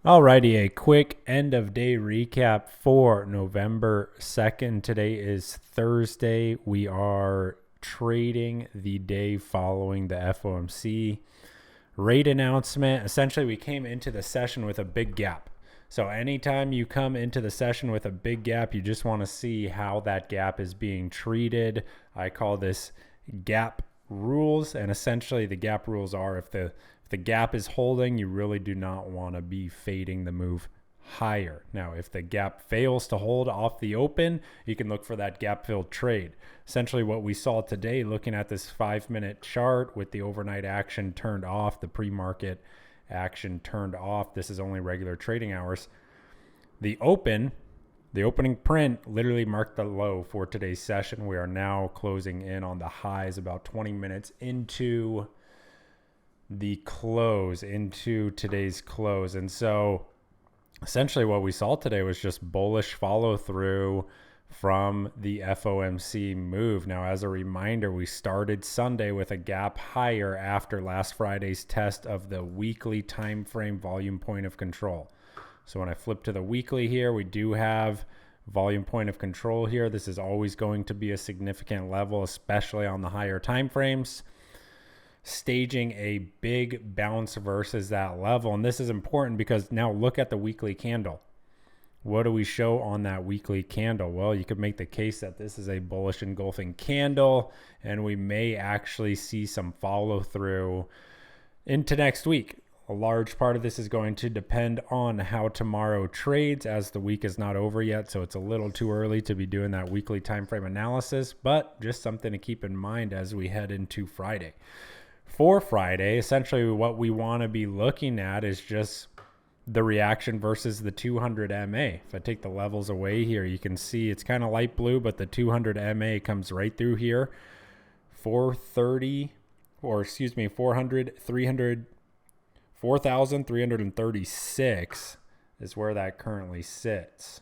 Alrighty, a quick end of day recap for November 2nd. Today is Thursday. We are trading the day following the FOMC rate announcement. Essentially, we came into the session with a big gap. So anytime you come into the session with a big gap, you just want to see how that gap is being treated. I call this gap rules, and essentially the gap rules are if the gap is holding, you really do not want to be fading the move higher. Now, if the gap fails to hold off the open, you can look for that gap filled trade. Essentially what we saw today, looking at this 5-minute chart with the overnight action turned off, the pre-market action turned off. This is only regular trading hours. The opening print literally marked the low for today's session. We are now closing in on the highs about 20 minutes into the close, into today's close. And so essentially what we saw today was just bullish follow through from the FOMC move. Now, as a reminder, we started Sunday with a gap higher after last Friday's test of the weekly time frame volume point of control. So when I flip to the weekly here, we do have volume point of control here. This is always going to be a significant level, especially on the higher time frames, staging a big bounce versus that level. And this is important because now look at the weekly candle. What do we show on that weekly candle? Well, you could make the case that this is a bullish engulfing candle, and we may actually see some follow through into next week. A large part of this is going to depend on how tomorrow trades, as the week is not over yet. So it's a little too early to be doing that weekly time frame analysis, but just something to keep in mind as we head into Friday. For Friday, essentially what we want to be looking at is just the reaction versus the 200 MA. If I take the levels away here, you can see it's kind of light blue, but the 200 MA comes right through here. 430, or excuse me, 4,336 is where that currently sits.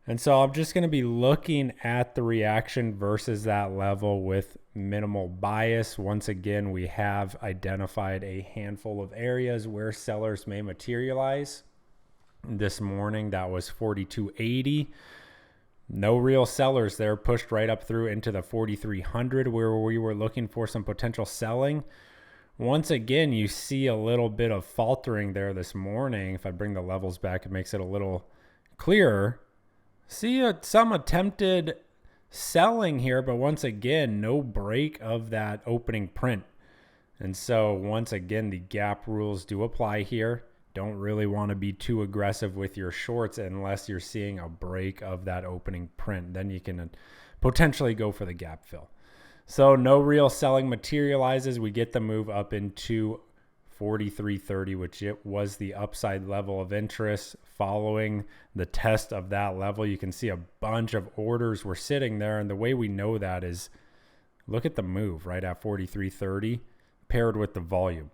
And so I'm just going to be looking at the reaction versus that level with minimal bias. Once again, we have identified a handful of areas where sellers may materialize. This morning, that was 4280. No real sellers there, pushed right up through into the 4300 where we were looking for some potential selling. Once again, you see a little bit of faltering there this morning. If I bring the levels back, it makes it a little clearer. See some attempted selling here, but once again, no break of that opening print. And so once again, the gap rules do apply here. Don't really want to be too aggressive with your shorts unless you're seeing a break of that opening print. Then you can potentially go for the gap fill. So no real selling materializes. We get the move up into 43.30, which it was the upside level of interest. Following the test of that level, you can see a bunch of orders were sitting there. And the way we know that is look at the move right at 43.30 paired with the volume.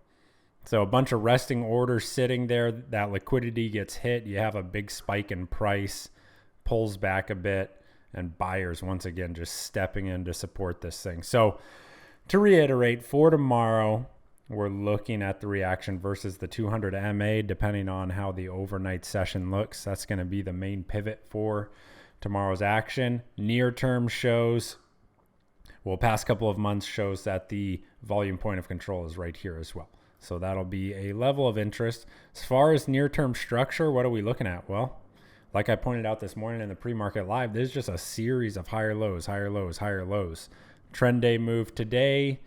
So a bunch of resting orders sitting there. That liquidity gets hit. You have a big spike in price, pulls back a bit, and buyers once again just stepping in to support this thing. So to reiterate, for tomorrow, we're looking at the reaction versus the 200 MA, depending on how the overnight session looks. That's going to be the main pivot for tomorrow's action. Near term shows, well, past couple of months shows that the volume point of control is right here as well. So that'll be a level of interest. As far as near term structure, what are we looking at? Well, like I pointed out this morning in the pre-market live, there's just a series of higher lows, higher lows, higher lows. Trend day move today.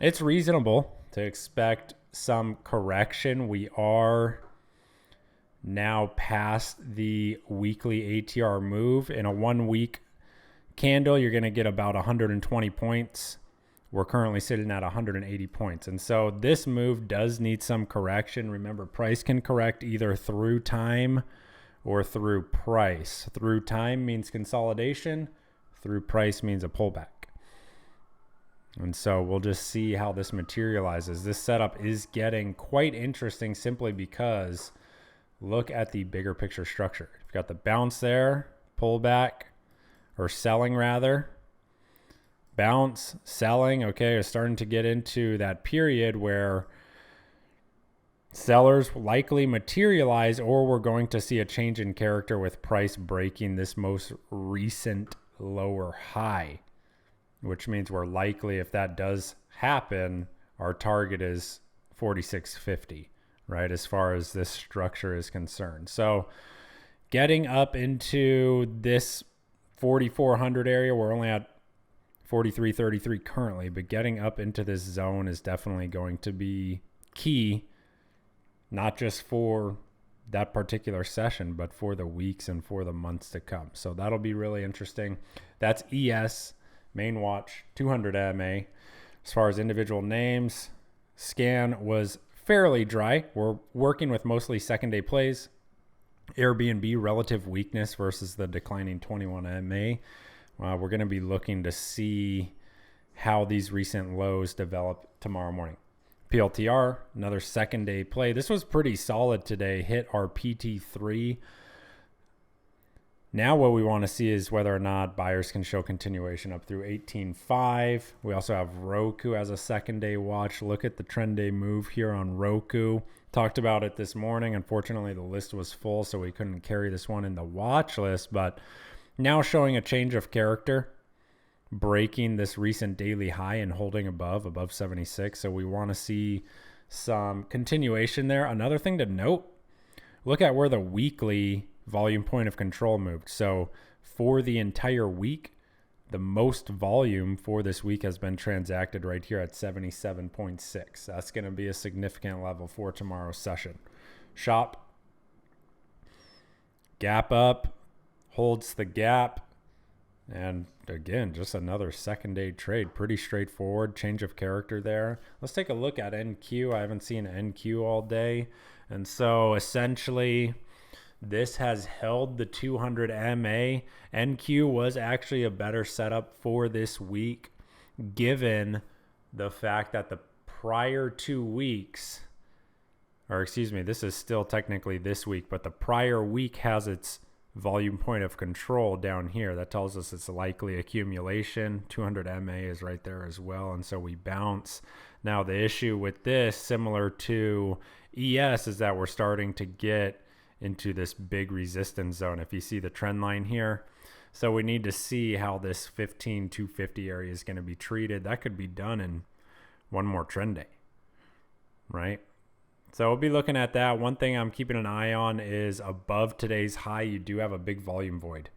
It's reasonable to expect some correction. We are now past the weekly ATR move. In a 1 week candle, you're going to get about 120 points. We're currently sitting at 180 points. And so this move does need some correction. Remember, price can correct either through time or through price. Through time means consolidation. Through price means a pullback. And so we'll just see how this materializes. This setup is getting quite interesting simply because look at the bigger picture structure. You've got the bounce there, pullback, or selling rather. Bounce, selling, okay, is starting to get into that period where Sellers likely materialize, or we're going to see a change in character with price breaking this most recent lower high, which means we're likely, if that does happen, our target is 46.50, right? As far as this structure is concerned. So getting up into this 4,400 area, we're only at 43.33 currently, but getting up into this zone is definitely going to be key, not just for that particular session, but for the weeks and for the months to come. So that'll be really interesting. That's ES, main watch, 200 MA. As far as individual names, scan was fairly dry. We're working with mostly second day plays. Airbnb, relative weakness versus the declining 21 MA. We're going to be looking to see how these recent lows develop tomorrow morning. PLTR, another second day play. This was pretty solid today, hit our PT3. Now what we want to see is whether or not buyers can show continuation up through 18.5. We also have Roku as a second day watch. Look at the trend day move here on Roku. Talked about it this morning. Unfortunately, the list was full, so we couldn't carry this one in the watch list, but now showing a change of character, breaking this recent daily high and holding above 76. So we want to see some continuation there. Another thing to note, look at where the weekly volume point of control moved. So for the entire week, the most volume for this week has been transacted right here at 77.6. That's going to be a significant level for tomorrow's session. Shop, gap up, holds the gap. And again, just another second day trade. Pretty straightforward. Change of character there. Let's take a look at NQ. I haven't seen NQ all day. And so essentially, this has held the 200 MA. NQ was actually a better setup for this week, given the fact that the prior 2 weeks, or excuse me, this is still technically this week, but the prior week has its volume point of control down here. That tells us it's likely accumulation. 200 MA is right there as well. And so we bounce. Now the issue with this, similar to ES, is that we're starting to get into this big resistance zone. If you see the trend line here. So we need to see how this 15,250 area is going to be treated. That could be done in one more trend day, right? So we'll be looking at that. One thing I'm keeping an eye on is above today's high, you do have a big volume void.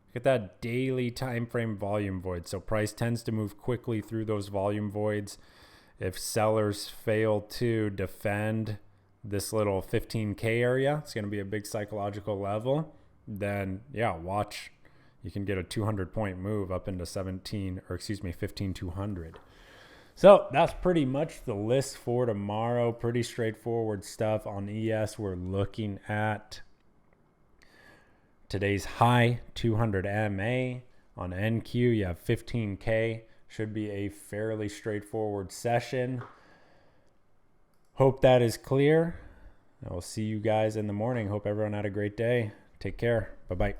Look at that daily time frame volume void. So price tends to move quickly through those volume voids. If sellers fail to defend this little 15K area, it's going to be a big psychological level. Then yeah, watch. You can get a 200-point move up into 15,200. So that's pretty much the list for tomorrow. Pretty straightforward stuff. On ES, we're looking at today's high, 200 MA. On NQ, you have 15K. Should be a fairly straightforward session. Hope that is clear. I will see you guys in the morning. Hope everyone had a great day. Take care. Bye-bye.